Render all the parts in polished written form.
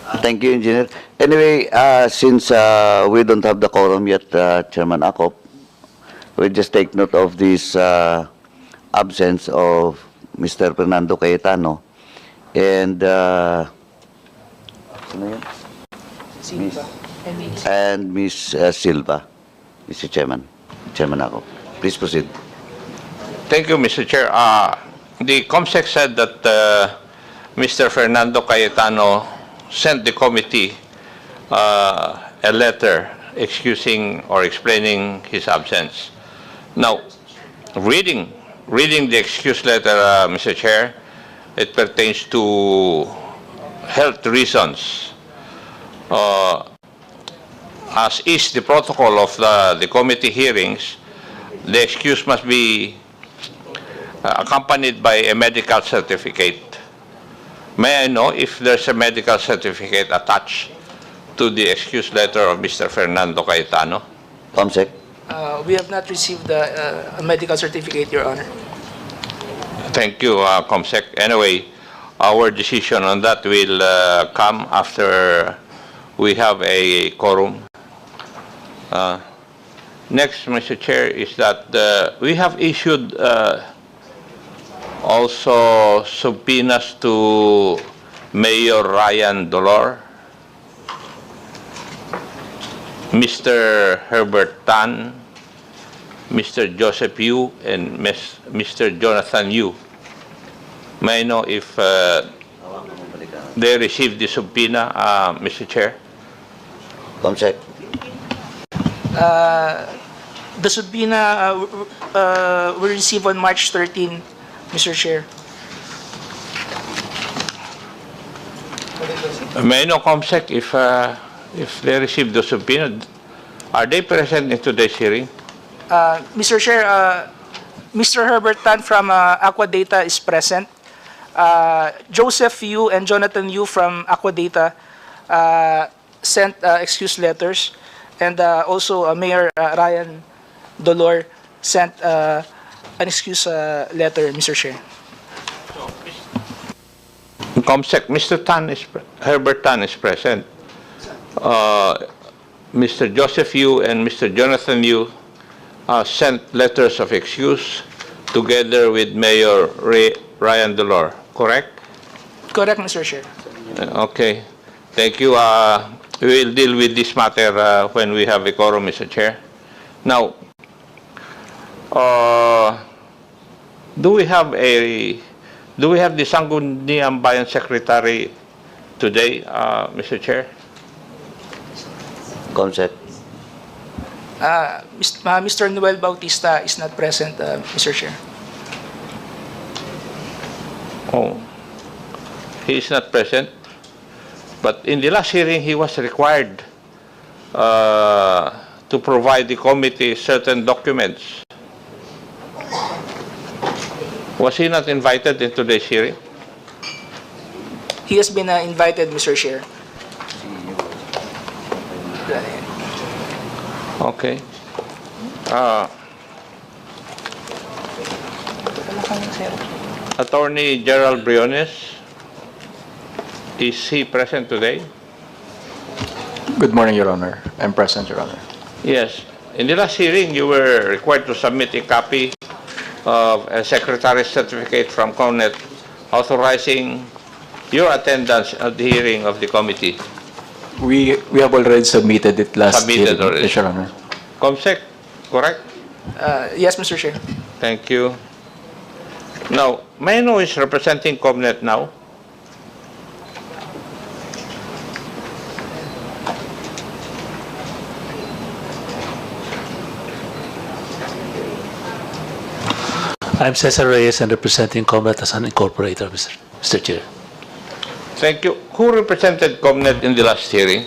Thank you, Engineer. Anyway, since we don't have the quorum yet, Chairman Akop, we just take note of this absence of Mr. Fernando Cayetano and sino yun? And Miss Silva, Mr. Chairman. Chairman Akop. Please proceed. Thank you, Mr. Chair. The COMSEC said that Mr. Fernando Cayetano sent the committee a letter excusing or explaining his absence. Now, reading the excuse letter, Mr. Chair, it pertains to health reasons. As is the protocol of the committee hearings, the excuse must be accompanied by a medical certificate. May I know if there's a medical certificate attached to the excuse letter of Mr. Fernando Cayetano? COMSEC. We have not received a medical certificate, Your Honor. Thank you, COMSEC. Anyway, our decision on that will come after we have a quorum. Next, Mr. Chair, is that we have issued also subpoenas to Mayor Ryan Dolor, Mr. Herbert Tan, Mr. Joseph Yu, and Mr. Jonathan Yu. May I know if they received the subpoena, Mr. Chair? COMSEC. The subpoena were received on March 13, Mr. Chair. May I know, COMSEC, if they received the subpoena, are they present in today's hearing? Mr. Chair, Mr. Herbert Tan from Aqua Data is present. Joseph Yu and Jonathan Yu from Aqua Data sent excuse letters, and also Mayor Ryan Dolor sent an excuse letter, Mr. Chair. COMSEC, Herbert Tan is present. Mr. Joseph Yu and Mr. Jonathan Yu sent letters of excuse together with Mayor Ryan Dolor, correct? Correct, Mr. Chair. Okay. Thank you. We will deal with this matter when we have a quorum, Mr. Chair. Now, do we have the Sangguniang Bayan Secretary today, Mr. Chair? COMSEC. Mr. Noel Bautista is not present, Mr. Chair. Oh, he is not present. But in the last hearing, he was required to provide the committee certain documents. Was he not invited in today's hearing? He has been invited, Mr. Chair. Okay. Attorney Gerald Briones, is he present today? Good morning, Your Honor. I'm present, Your Honor. Yes. In the last hearing, you were required to submit a copy of a secretary's certificate from COMNET authorizing your attendance at the hearing of the committee. We have already submitted it last Submitted hearing, already. Yes, Your Honor. COMSEC, correct? Yes, Mr. Chair. Thank you. Now, may I know who is representing COMNET now? I'm Cesar Reyes and representing COMNET as an incorporator, Mr. Chair. Thank you. Who represented COMNET in the last hearing?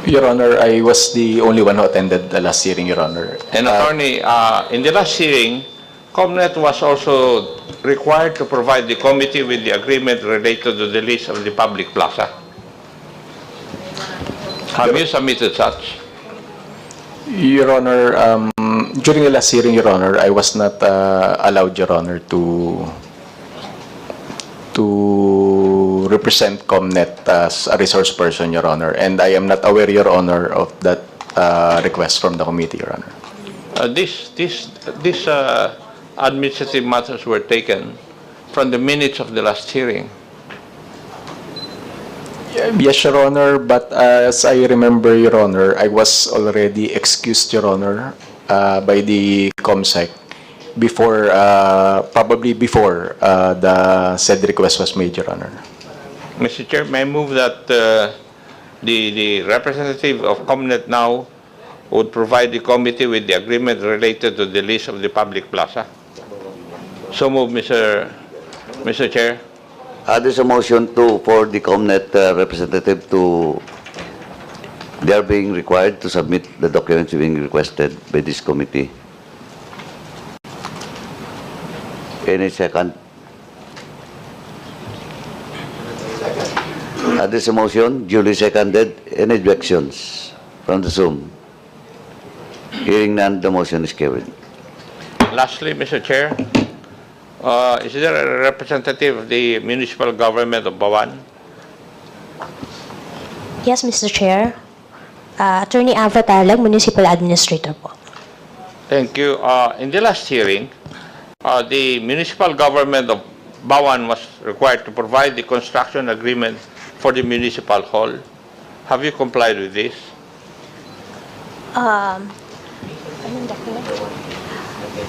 Your Honor, I was the only one who attended the last hearing, Your Honor. And attorney, in the last hearing, COMNET was also required to provide the committee with the agreement related to the lease of the public plaza. Have you submitted such? Your Honor, during the last hearing, Your Honor, I was not allowed, Your Honor, to to represent COMNET as a resource person, Your Honor, and I am not aware, Your Honor, of that request from the committee, Your Honor. These administrative matters were taken from the minutes of the last hearing. Yes, Your Honor, but as I remember, Your Honor, I was already excused, Your Honor, by the COMSEC before, probably before the said request was made, Your Honor. Mr. Chair, may I move that the representative of COMNET now would provide the committee with the agreement related to the lease of the public plaza? So move, Mr. Chair. There's a motion for the COMNET representative to, they are being required to submit the documents being requested by this committee. Any second? There's a motion, duly seconded. Any objections from the Zoom? Hearing none, the motion is carried. Lastly, Mr. Chair, is there a representative of the municipal government of Bauan? Yes, Mr. Chair. Attorney Ava Talag, Municipal Administrator po. Thank you. In the last hearing, the municipal government of Bauan was required to provide the construction agreement for the municipal hall. Have you complied with this?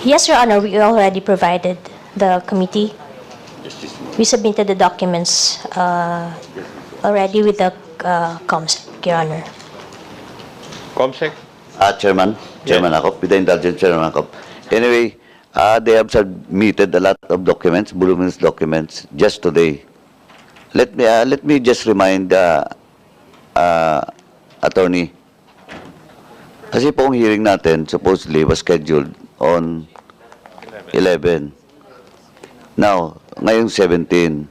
Yes, Your Honor, we already provided the committee. We submitted the documents already with the COMSEC, Your Honor. COMSEC? Chairman Akop, with the indulgence, Chairman Akop. Anyway, they have submitted a lot of documents, voluminous documents, just today. Let me just remind attorney. Kasi po ang hearing natin supposedly was scheduled on 11. Now, ngayong 17.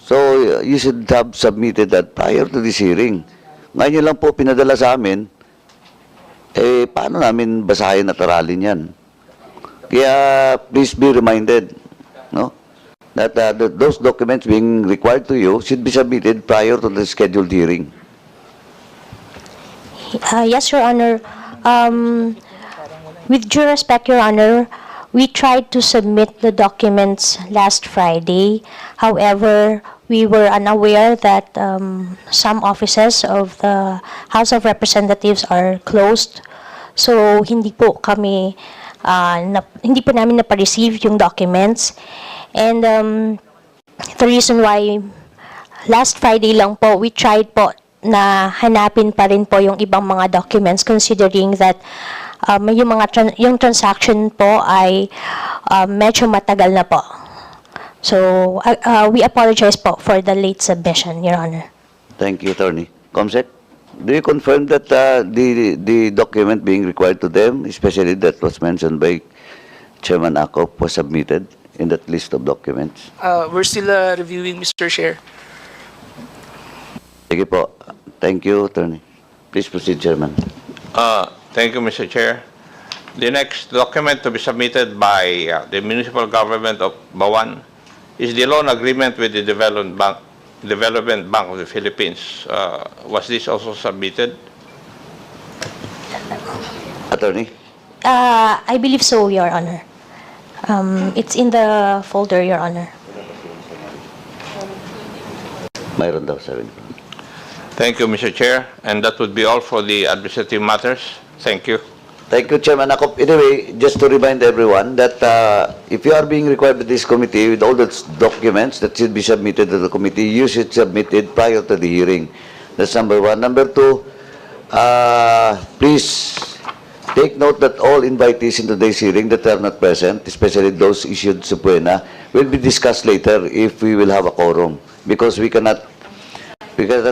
So, you should have submitted that prior to this hearing. Ngayon lang po pinadala sa amin, paano namin basahin at aralin yan? Kaya, please be reminded, no? That those documents being required to you should be submitted prior to the scheduled hearing. Yes, Your Honor. With due respect, Your Honor, we tried to submit the documents last Friday. However, we were unaware that some offices of the House of Representatives are closed. So, hindi po namin na-receive yung documents. And the reason why last Friday lang po, we tried po na hanapin pa rin po yung ibang mga documents considering that yung transaction po ay medyo matagal na po. So, we apologize po for the late submission, Your Honor. Thank you, Attorney. Comsec, do you confirm that the document being required to them, especially that was mentioned by Chairman Akop, was submitted in that list of documents? We're still reviewing, Mr. Chair. Sige po. Thank you, Attorney. Please proceed, Chairman. Thank you, Mr. Chair. The next document to be submitted by the municipal government of Bauan is the loan agreement with the Development Bank of the Philippines. Was this also submitted? Attorney? I believe so, Your Honor. It's in the folder, Your Honor. Mayroon daw, sabi ko. Thank you, Mr. Chair. And that would be all for the administrative matters. Thank you. Thank you, Chairman Akop. Anyway, just to remind everyone that if you are being required by this committee with all the documents that should be submitted to the committee, you should submit it prior to the hearing. That's number one. Number two, please take note that all invitees in today's hearing that are not present, especially those issued SUBPOENA, will be discussed later if we will have a quorum, because we cannot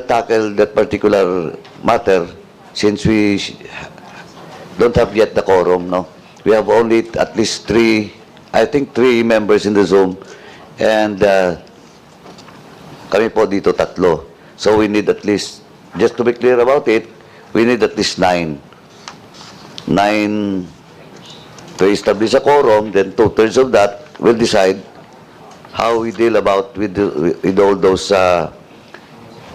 tackle that particular matter since we don't have yet the quorum, no? We have only at least three members in the Zoom, and kami po dito tatlo. So we need at least, just to be clear about it, we need at least 9 to establish a quorum, then 2/3 of that will decide how we deal about with all those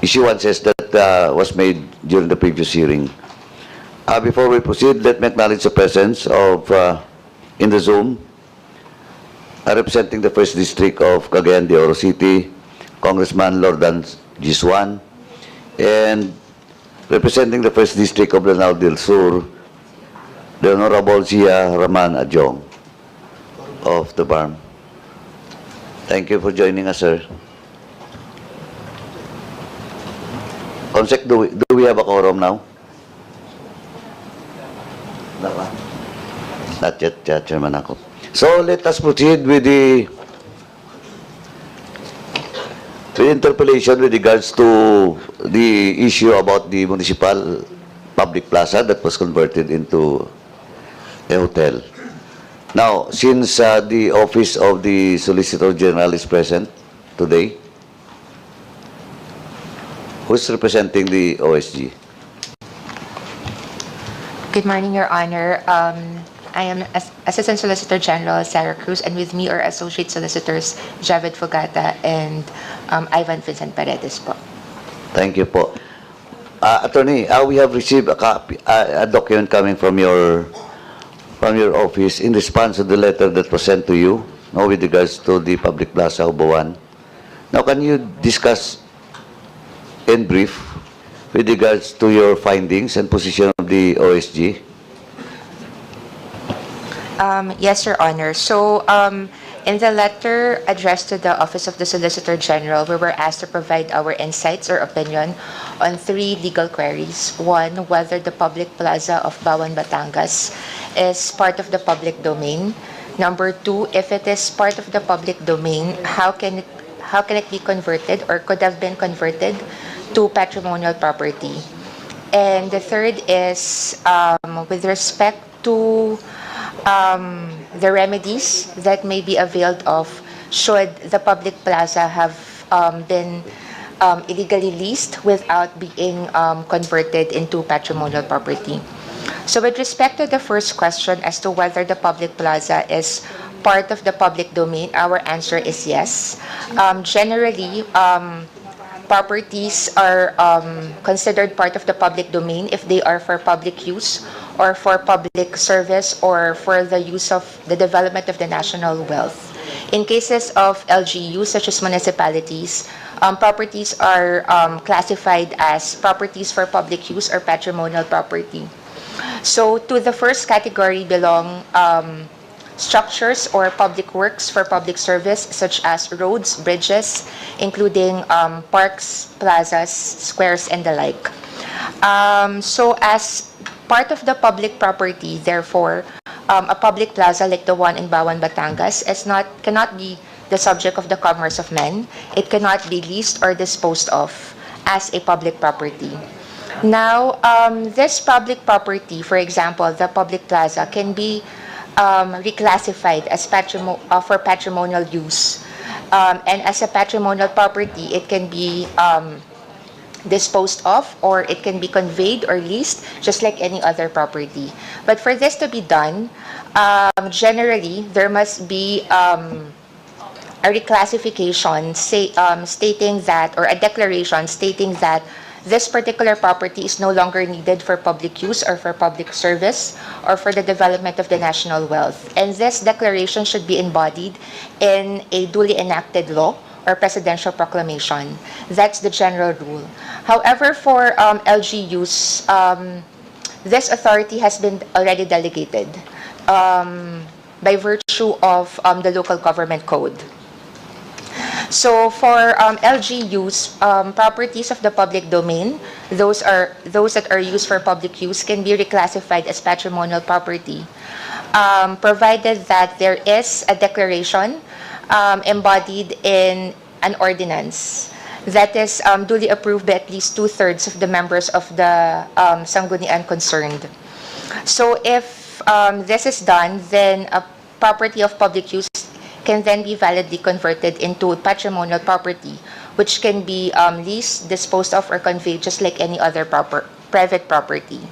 issuances that was made during the previous hearing. Before we proceed, let me acknowledge the presence of, in the Zoom, representing the 1st District of Cagayan de Oro City, Congressman Lordan Giswan, and representing the 1st District of Lanao del Sur, the Honorable Zia Raman Adjong of the BARM. Thank you for joining us, sir. Consec, do we have a quorum now? Not yet, Chairman ako. So let us proceed with the interpellation with regards to the issue about the municipal public plaza that was converted into a hotel. Now, since the office of the Solicitor General is present today, who's representing the OSG? Good morning, Your Honor. I am Assistant Solicitor General Sarah Cruz, and with me are Associate Solicitors Javid Fogata and Ivan Vincent Paredes po. Thank you po. Attorney, we have received a document coming from your office in response to the letter that was sent to you, with regards to the public plaza of Bauan. Now, can you discuss in brief with regards to your findings and position of the OSG? Yes, Your Honor. So, in the letter addressed to the Office of the Solicitor General, we were asked to provide our insights or opinion on 3 legal queries. 1, whether the public plaza of Bauan, Batangas is part of the public domain. Number 2, if it is part of the public domain, how can it be converted or could have been converted to patrimonial property? And the third is with respect to the remedies that may be availed of should the public plaza have been illegally leased without being converted into patrimonial property. So with respect to the first question as to whether the public plaza is part of the public domain, our answer is yes. Generally, properties are considered part of the public domain if they are for public use or for public service or for the use of the development of the national wealth. In cases of LGU, such as municipalities, properties are classified as properties for public use or patrimonial property. So to the first category belong structures or public works for public service, such as roads, bridges, including parks, plazas, squares, and the like. So as part of the public property, therefore, a public plaza like the one in Bauan, Batangas cannot be the subject of the commerce of men. It cannot be leased or disposed of as a public property. Now, this public property, for example, the public plaza, can be reclassified as for patrimonial use. And as a patrimonial property, it can be disposed of or it can be conveyed or leased just like any other property. But for this to be done, generally, there must be a reclassification stating that, or a declaration stating that this particular property is no longer needed for public use or for public service or for the development of the national wealth. And this declaration should be embodied in a duly enacted law or presidential proclamation. That's the general rule. However, for LGUs, this authority has been already delegated by virtue of the local government code. So for LGUs, properties of the public domain, those that are used for public use can be reclassified as patrimonial property, provided that there is a declaration embodied in an ordinance that is duly approved by at least 2/3 of the members of the sanggunian concerned. So if this is done, then a property of public use can then be validly converted into patrimonial property, which can be leased, disposed of, or conveyed just like any other private property.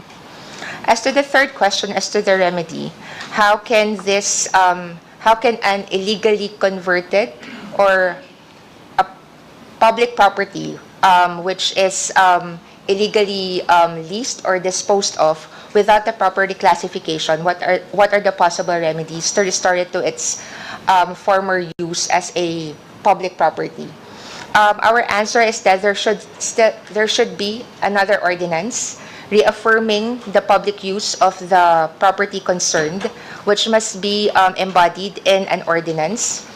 As to the third question, as to the remedy, how can an illegally converted or a public property which is illegally leased or disposed of without the proper reclassification, what are the possible remedies to restore it to its former use as a public property? Our answer is that there should be another ordinance reaffirming the public use of the property concerned, which must be embodied in an ordinance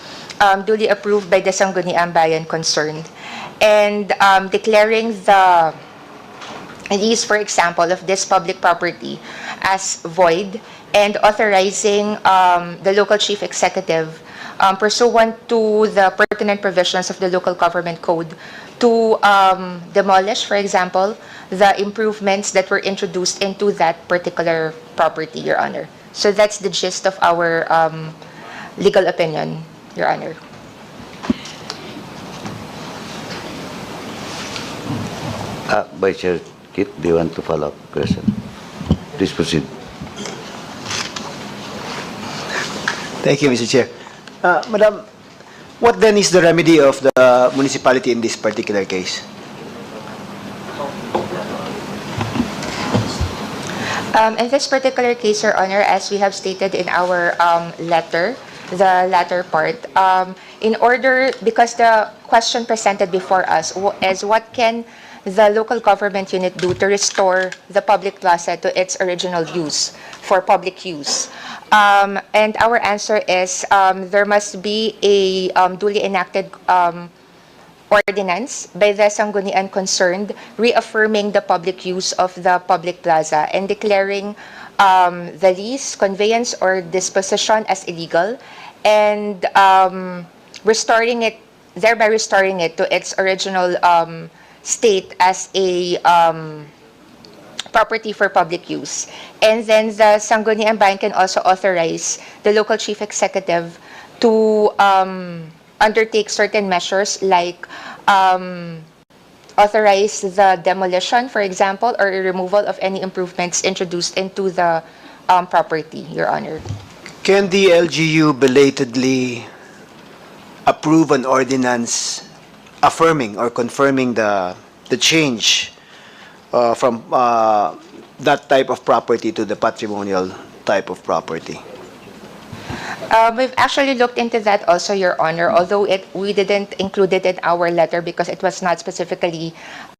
duly approved by the Sangguniang Bayan concerned, and declaring the lease, for example, of this public property as void, and authorizing the local chief executive pursuant to the pertinent provisions of the local government code to demolish, for example, the improvements that were introduced into that particular property, Your Honor. So that's the gist of our legal opinion, Your Honor. Vice Chair Kit, do you want to follow up question? Please proceed. Thank you, Mr. Chair. Madam, what then is the remedy of the municipality in this particular case? In this particular case, Your Honor, as we have stated in our letter, the latter part, in order, because the question presented before us is what can the local government unit do to restore the public plaza to its original use for public use? And our answer is there must be a duly enacted ordinance by the Sanggunian concerned reaffirming the public use of the public plaza and declaring the lease, conveyance, or disposition as illegal, and restoring it, thereby restoring it to its original state as a property for public use. And then the Sangguniang Bayan can also authorize the local chief executive to undertake certain measures like authorize the demolition, for example, or removal of any improvements introduced into the property, Your Honor. Can the LGU belatedly approve an ordinance affirming or confirming the change from that type of property to the patrimonial type of property? We've actually looked into that also, Your Honor, although we didn't include it in our letter because it was not specifically,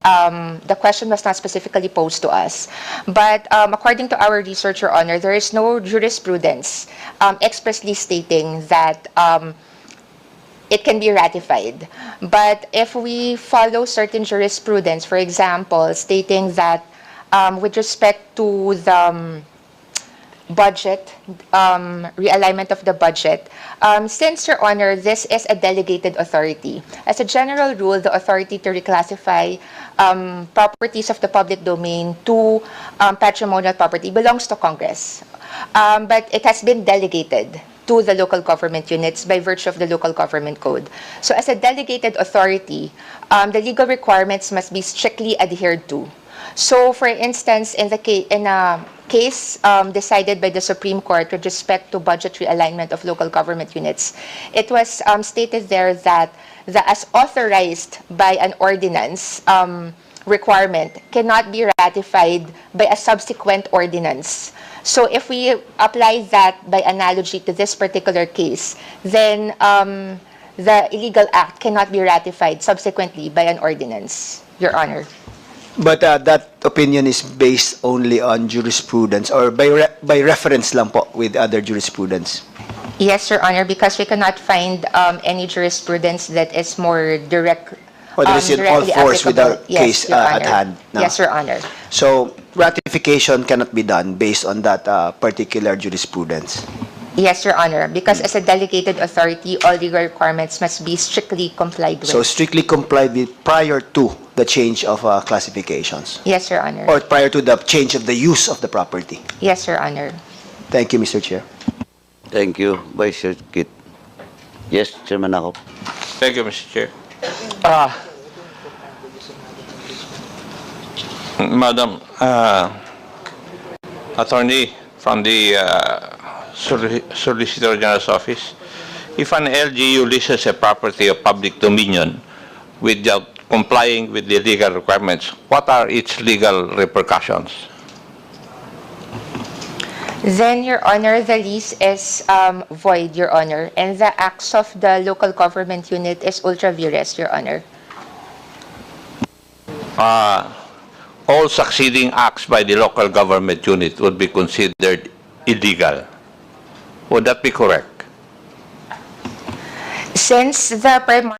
the question was not specifically posed to us. But according to our research, Your Honor, there is no jurisprudence expressly stating that it can be ratified. But if we follow certain jurisprudence, for example, stating that with respect to the budget, realignment of the budget, since, Your Honor, this is a delegated authority. As a general rule, the authority to reclassify properties of the public domain to patrimonial property belongs to Congress. But it has been delegated to the local government units by virtue of the local government code. So as a delegated authority, the legal requirements must be strictly adhered to. So for instance, in a case decided by the Supreme Court with respect to budget realignment of local government units, it was stated there that the as authorized by an ordinance requirement cannot be ratified by a subsequent ordinance. So if we apply that by analogy to this particular case, then the illegal act cannot be ratified subsequently by an ordinance, Your Honor. But that opinion is based only on jurisprudence or by reference lang po with other jurisprudence? Yes, Your Honor, because we cannot find any jurisprudence that is more direct. Or there is in all directly force with the applicable. Yes, case Your at Honor. hand now? Yes, Your Honor. So ratification cannot be done based on that particular jurisprudence? Yes, Your Honor, because as a delegated authority, all legal requirements must be strictly complied with. So strictly complied with prior to the change of classifications? Yes, Your Honor. Or prior to the change of the use of the property? Yes, Your Honor. Thank you, Mr. Chair. Thank you, Vice Chair Kit. Yes, Chairman Akop. Thank you, Mr. Chair. Madam Attorney from the Solicitor General's Office, If an LGU leases a property of public dominion without complying with the legal requirements, what are its legal repercussions? Then, Your Honor, the lease is void, Your Honor, and the acts of the local government unit is ultra vires, Your Honor. All succeeding acts by the local government unit would be considered illegal. Would that be correct? Since the